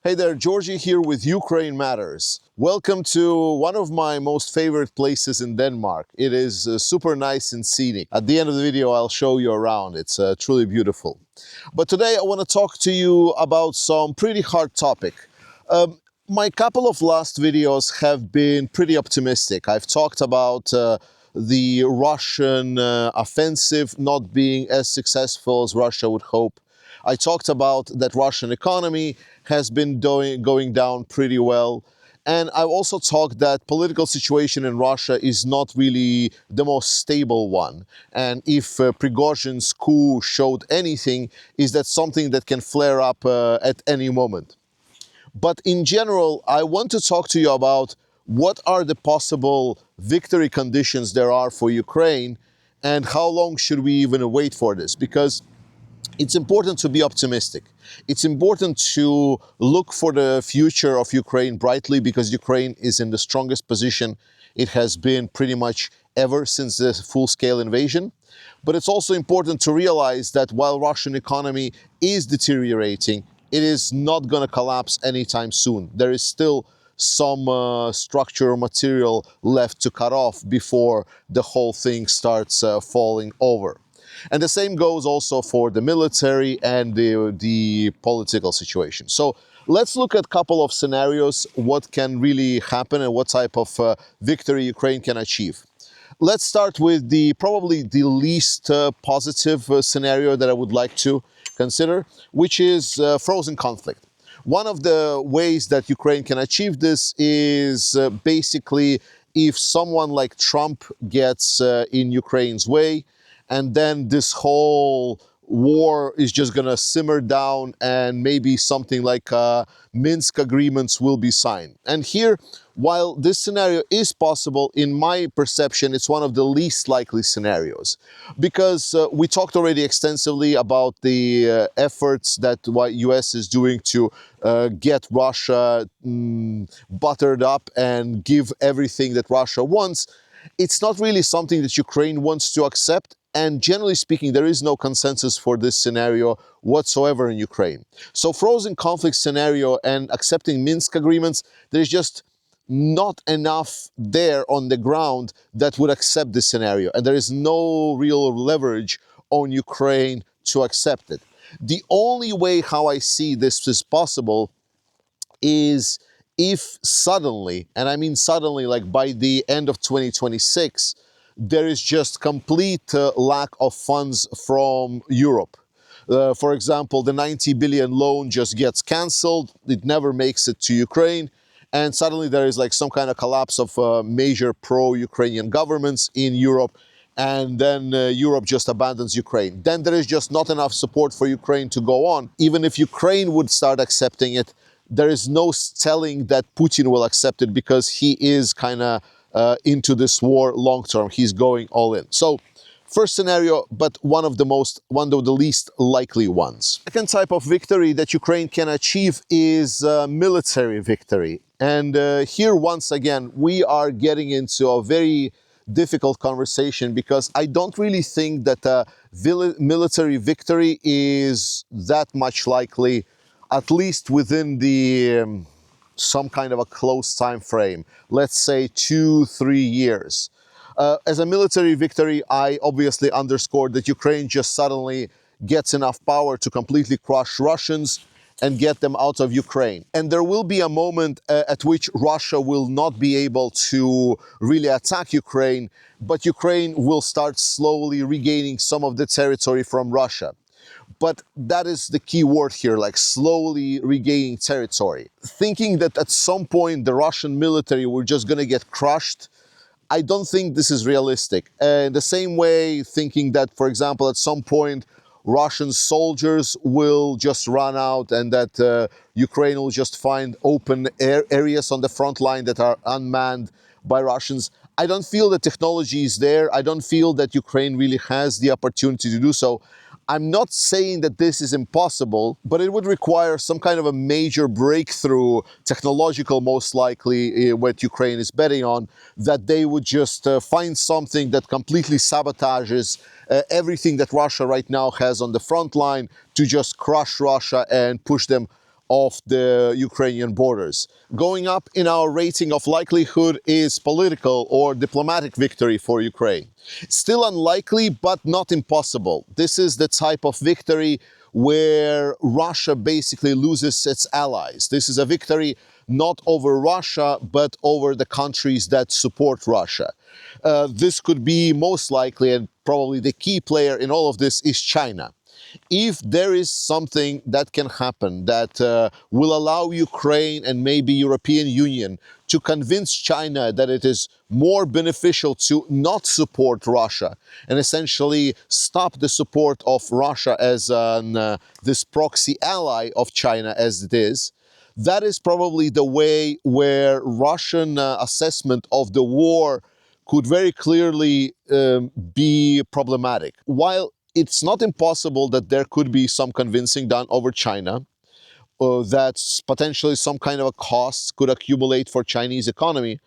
Hey there, Georgie here with Ukraine Matters. Welcome to one of my most favorite places in Denmark. It is super nice and scenic. At the end of the video, I'll show you around. It's truly beautiful. But today I want to talk to you about some pretty hard topic. My couple of last videos have been pretty optimistic. I've talked about the Russian offensive not being as successful as Russia would hope. I talked about that Russian economy has been going down pretty well. And I also talked that political situation in Russia is not really the most stable one. And if Prigozhin's coup showed anything, is that something that can flare up at any moment. But in general, I want to talk to you about what are the possible victory conditions there are for Ukraine and how long should we even wait for this? Because it's important to be optimistic. It's important to look for the future of Ukraine brightly because Ukraine is in the strongest position it has been pretty much ever since the full-scale invasion. But it's also important to realize that while Russian economy is deteriorating, it is not going to collapse anytime soon. There is still some structure or material left to cut off before the whole thing starts falling over. And the same goes also for the military and the political situation. So let's look at a couple of scenarios, what can really happen and what type of victory Ukraine can achieve. Let's start with probably the least positive scenario that I would like to consider, which is frozen conflict. One of the ways that Ukraine can achieve this is basically if someone like Trump gets in Ukraine's way, and then this whole war is just going to simmer down and maybe something like Minsk agreements will be signed. And here, while this scenario is possible, in my perception, it's one of the least likely scenarios. Because we talked already extensively about the efforts that the US is doing to get Russia buttered up and give everything that Russia wants. It's not really something that Ukraine wants to accept. And generally speaking, there is no consensus for this scenario whatsoever in Ukraine. So frozen conflict scenario and accepting Minsk agreements, there's just not enough there on the ground that would accept this scenario. And there is no real leverage on Ukraine to accept it. The only way how I see this is possible is if suddenly, and I mean suddenly, like by the end of 2026, there is just complete lack of funds from Europe. For example, the 90 billion loan just gets cancelled, it never makes it to Ukraine, and suddenly there is like some kind of collapse of major pro-Ukrainian governments in Europe, and then Europe just abandons Ukraine. Then there is just not enough support for Ukraine to go on. Even if Ukraine would start accepting it, there is no telling that Putin will accept it because he is kind of into this war long term. He's going all in. So first scenario, but one of the least likely ones. Second type of victory that Ukraine can achieve is military victory. And here, once again, we are getting into a very difficult conversation because I don't really think that military victory is that much likely, at least within the some kind of a close time frame, let's say 2-3 years. As a military victory, I obviously underscored that Ukraine just suddenly gets enough power to completely crush Russians and get them out of Ukraine. And there will be a moment at which Russia will not be able to really attack Ukraine, but Ukraine will start slowly regaining some of the territory from Russia. But that is the key word here, like slowly regaining territory. Thinking that at some point the Russian military were just going to get crushed, I don't think this is realistic. In the same way, thinking that, for example, at some point Russian soldiers will just run out and that Ukraine will just find open areas on the front line that are unmanned by Russians. I don't feel the technology is there. I don't feel that Ukraine really has the opportunity to do so. I'm not saying that this is impossible, but it would require some kind of a major breakthrough, technological most likely, what Ukraine is betting on, that they would just find something that completely sabotages everything that Russia right now has on the front line to just crush Russia and push them of the Ukrainian borders. Going up in our rating of likelihood is political or diplomatic victory for Ukraine. Still unlikely, but not impossible. This is the type of victory where Russia basically loses its allies. This is a victory not over Russia, but over the countries that support Russia. This could be most likely, and probably the key player in all of this is China. If there is something that can happen that will allow Ukraine and maybe European Union to convince China that it is more beneficial to not support Russia and essentially stop the support of Russia as this proxy ally of China as it is, that is probably the way where Russian assessment of the war could very clearly be problematic. While it's not impossible that there could be some convincing done over China, that potentially some kind of a cost could accumulate for Chinese economy,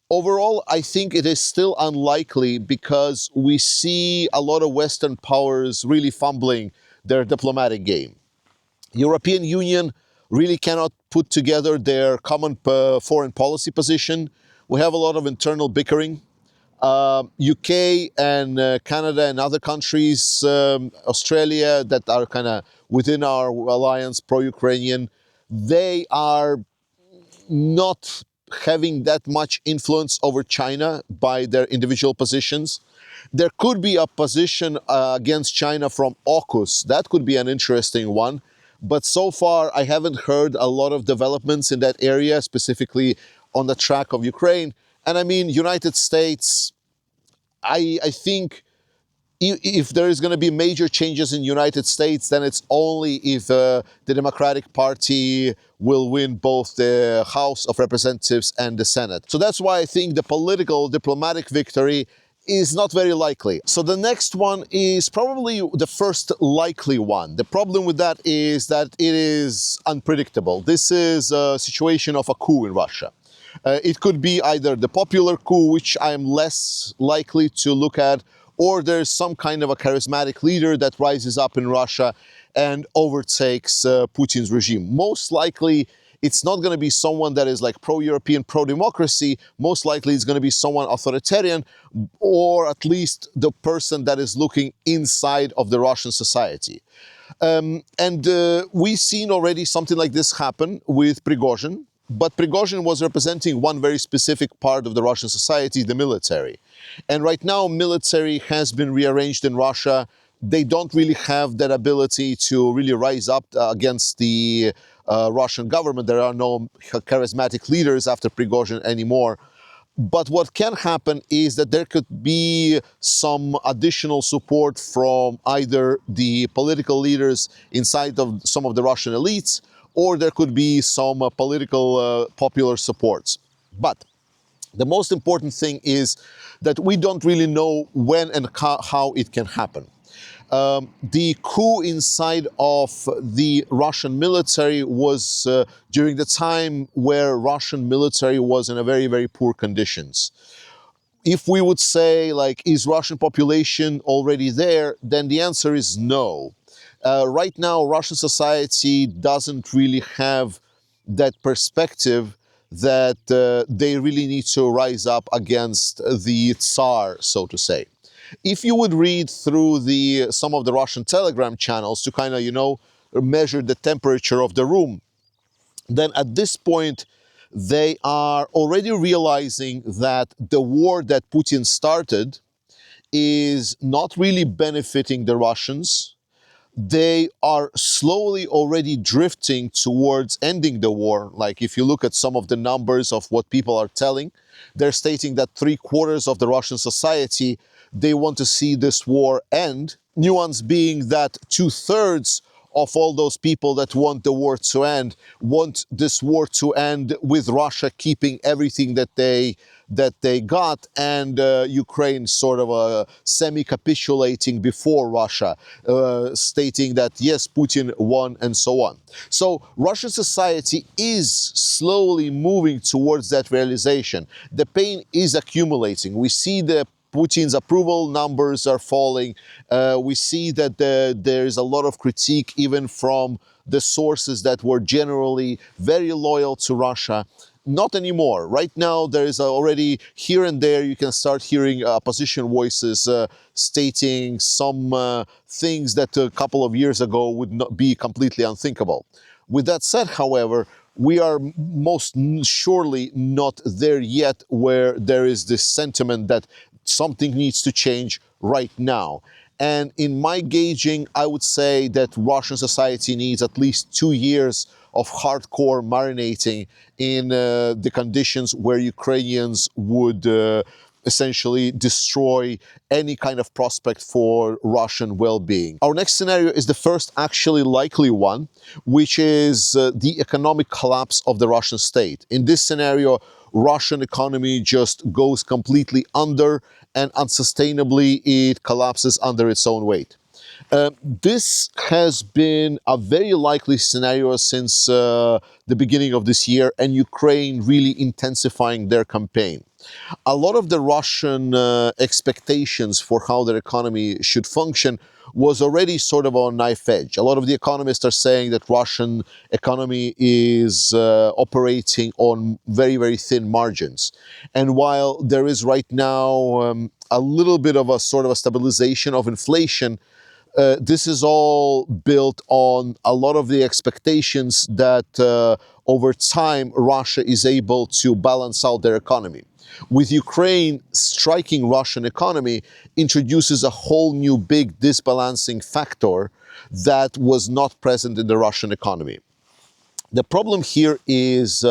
overall, I think it is still unlikely because we see a lot of Western powers really fumbling their diplomatic game. European Union really cannot put together their common foreign policy position. We have a lot of internal bickering. UK and Canada and other countries, Australia, that are kind of within our alliance, pro-Ukrainian, they are not having that much influence over China by their individual positions. There could be a position against China from AUKUS. That could be an interesting one. But so far, I haven't heard a lot of developments in that area, specifically on the track of Ukraine. And I mean, United States, I think if there is going to be major changes in United States, then it's only if the Democratic Party will win both the House of Representatives and the Senate. So that's why I think the political, diplomatic victory is not very likely. So the next one is probably the first likely one. The problem with that is that it is unpredictable. This is a situation of a coup in Russia. It could be either the popular coup, which I am less likely to look at, or there's some kind of a charismatic leader that rises up in Russia and overtakes Putin's regime. Most likely, it's not going to be someone that is like pro-European, pro-democracy. Most likely, it's going to be someone authoritarian, or at least the person that is looking inside of the Russian society. We've seen already something like this happen with Prigozhin. But Prigozhin was representing one very specific part of the Russian society, the military. And right now, military has been rearranged in Russia. They don't really have that ability to really rise up against the Russian government. There are no charismatic leaders after Prigozhin anymore. But what can happen is that there could be some additional support from either the political leaders inside of some of the Russian elites, or there could be some political popular supports. But the most important thing is that we don't really know when and how it can happen. The coup inside of the Russian military was during the time where Russian military was in a very, very poor conditions. If we would say, like, is Russian population already there, then the answer is no. Right now, Russian society doesn't really have that perspective that they really need to rise up against the Tsar, so to say. If you would read through some of the Russian Telegram channels to kind of, measure the temperature of the room, then at this point, they are already realizing that the war that Putin started is not really benefiting the Russians. They are slowly already drifting towards ending the war. Like, if you look at some of the numbers of what people are telling, they're stating that 3/4 of the Russian society, they want to see this war end. Nuance being that 2/3 of all those people that want the war to end want this war to end with Russia keeping everything that they got, and Ukraine sort of semi-capitulating before Russia, stating that yes, Putin won and so on. So Russian society is slowly moving towards that realization. The pain is accumulating. We see the Putin's approval numbers are falling. We see that there is a lot of critique even from the sources that were generally very loyal to Russia. Not anymore. Right now, there is already here and there you can start hearing opposition voices stating some things that a couple of years ago would not be completely unthinkable. With that said, however, we are most surely not there yet where there is this sentiment that something needs to change right now. And in my gauging, I would say that Russian society needs at least 2 years of hardcore marinating in the conditions where Ukrainians would essentially destroy any kind of prospect for Russian well-being. Our next scenario is the first actually likely one, which is the economic collapse of the Russian state. In this scenario, Russian economy just goes completely under and unsustainably it collapses under its own weight. This has been a very likely scenario since the beginning of this year and Ukraine really intensifying their campaign. A lot of the Russian expectations for how their economy should function was already sort of on knife edge. A lot of the economists are saying that Russian economy is operating on very, very thin margins. And while there is right now a little bit of a sort of a stabilization of inflation, this is all built on a lot of the expectations that over time Russia is able to balance out their economy. With Ukraine striking Russian economy introduces a whole new big disbalancing factor that was not present in the Russian economy. The problem here is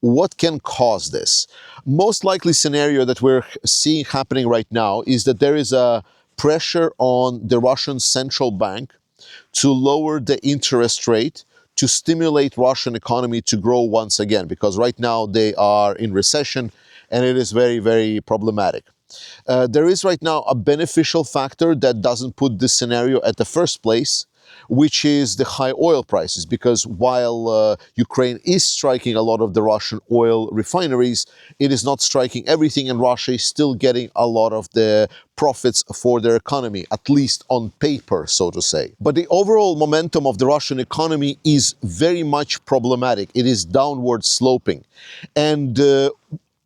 what can cause this? Most likely scenario that we're seeing happening right now is that there is a pressure on the Russian central bank to lower the interest rate to stimulate Russian economy to grow once again, because right now they are in recession and it is very, very problematic. There is right now a beneficial factor that doesn't put this scenario at the first place, which is the high oil prices, because while Ukraine is striking a lot of the Russian oil refineries, it is not striking everything, and Russia is still getting a lot of the profits for their economy, at least on paper, so to say. But the overall momentum of the Russian economy is very much problematic. It is downward sloping. And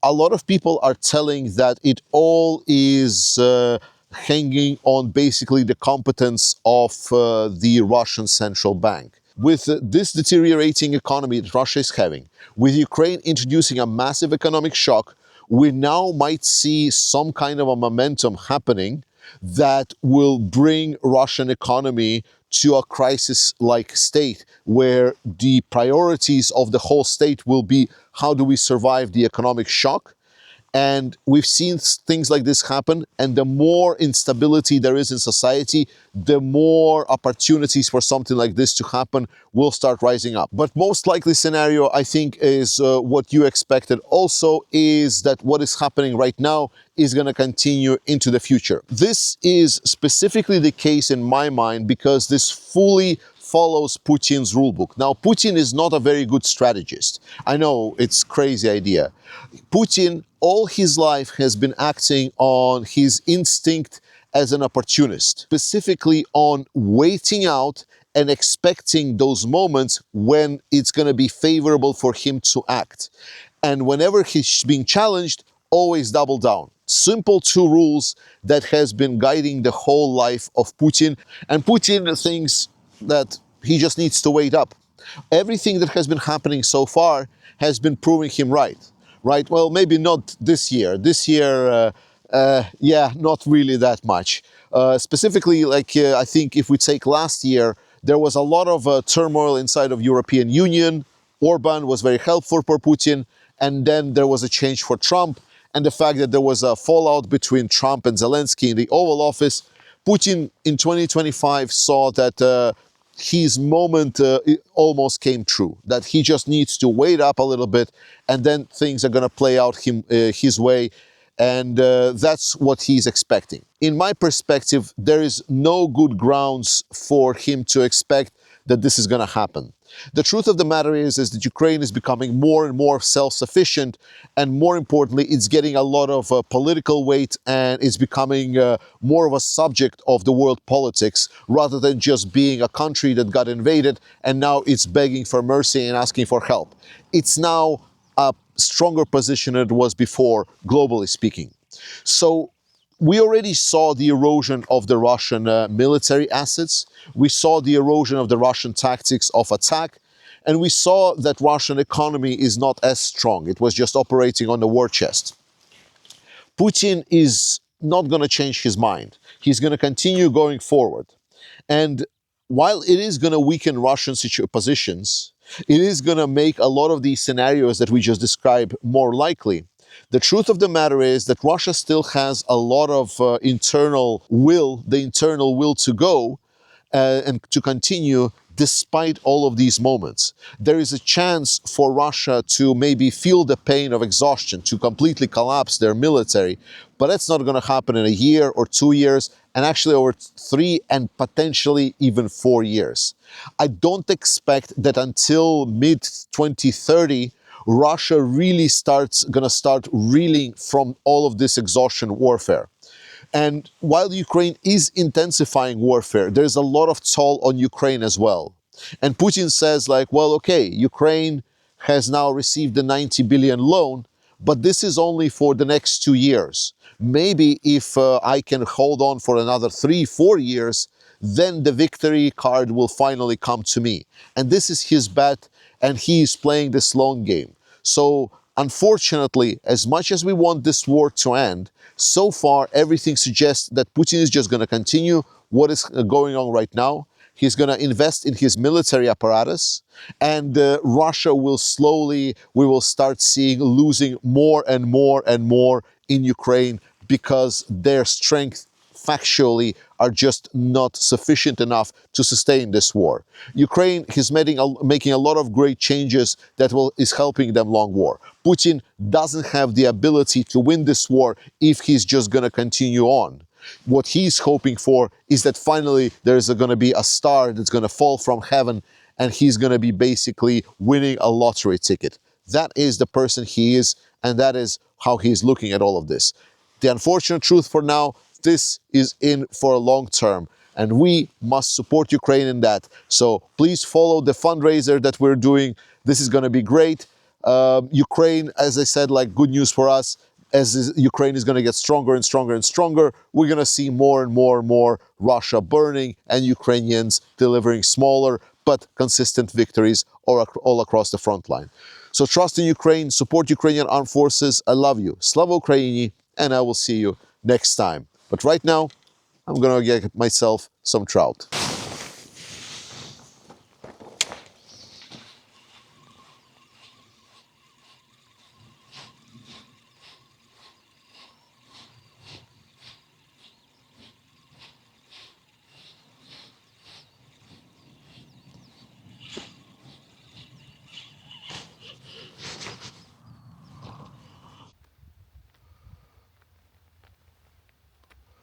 a lot of people are telling that it all is hanging on basically the competence of the Russian central bank. With this deteriorating economy that Russia is having, with Ukraine introducing a massive economic shock, we now might see some kind of a momentum happening that will bring Russian economy to a crisis-like state where the priorities of the whole state will be how do we survive the economic shock. And we've seen things like this happen, and the more instability there is in society, the more opportunities for something like this to happen will start rising up. But most likely scenario, I think, is what you expected also, is that what is happening right now is going to continue into the future. This is specifically the case in my mind because this fully follows Putin's rulebook. Now, Putin is not a very good strategist. I know it's a crazy idea. Putin, all his life, has been acting on his instinct as an opportunist, specifically on waiting out and expecting those moments when it's going to be favorable for him to act. And whenever he's being challenged, always double down. Simple two rules that has been guiding the whole life of Putin. And Putin thinks that he just needs to wait up. Everything that has been happening so far has been proving him right. Right? Well, maybe not this year. This year, yeah, not really that much. Specifically, I think if we take last year, there was a lot of turmoil inside of European Union. Orban was very helpful for Putin. And then there was a change for Trump. And the fact that there was a fallout between Trump and Zelensky in the Oval Office, Putin in 2025 saw that his moment almost came true, that he just needs to wait up a little bit and then things are going to play out his way. And that's what he's expecting. In my perspective, there is no good grounds for him to expect that this is going to happen. The truth of the matter is that Ukraine is becoming more and more self-sufficient, and more importantly, it's getting a lot of political weight, and it's becoming more of a subject of the world politics, rather than just being a country that got invaded and now it's begging for mercy and asking for help. It's now a stronger position than it was before, globally speaking. So we already saw the erosion of the Russian military assets. We saw the erosion of the Russian tactics of attack. And we saw that Russian economy is not as strong. It was just operating on the war chest. Putin is not going to change his mind. He's going to continue going forward. And while it is going to weaken Russian positions, it is going to make a lot of these scenarios that we just described more likely. The truth of the matter is that Russia still has a lot of internal will, the internal will to go and to continue despite all of these moments. There is a chance for Russia to maybe feel the pain of exhaustion, to completely collapse their military, but that's not going to happen in a year or 2 years, and actually over 3 and potentially even 4 years. I don't expect that until mid-2030, Russia really gonna start reeling from all of this exhaustion warfare. And while Ukraine is intensifying warfare, there's a lot of toll on Ukraine as well. And Putin says like, well, okay, Ukraine has now received the 90 billion loan, but this is only for the next 2 years. Maybe if I can hold on for another 3-4 years, then the victory card will finally come to me. And this is his bet, and he is playing this long game. So unfortunately, as much as we want this war to end, so far everything suggests that Putin is just going to continue what is going on right now. He's going to invest in his military apparatus, and Russia will slowly, we will start seeing losing more and more and more in Ukraine, because their strength factually are just not sufficient enough to sustain this war. Ukraine is making a lot of great changes that is helping them long war. Putin doesn't have the ability to win this war if he's just going to continue on. What he's hoping for is that finally there's going to be a star that's going to fall from heaven, and he's going to be basically winning a lottery ticket. That is the person he is, and that is how he's looking at all of this. The unfortunate truth for now, this is in for a long term, and we must support Ukraine in that. So please follow the fundraiser that we're doing. This is going to be great. Ukraine, as I said, like, good news for us. As Ukraine is going to get stronger and stronger and stronger, we're going to see more and more and more Russia burning and Ukrainians delivering smaller but consistent victories all across the front line. So trust in Ukraine, support Ukrainian armed forces. I love you. Slava Ukraini, and I will see you next time. But right now, I'm going to get myself some trout.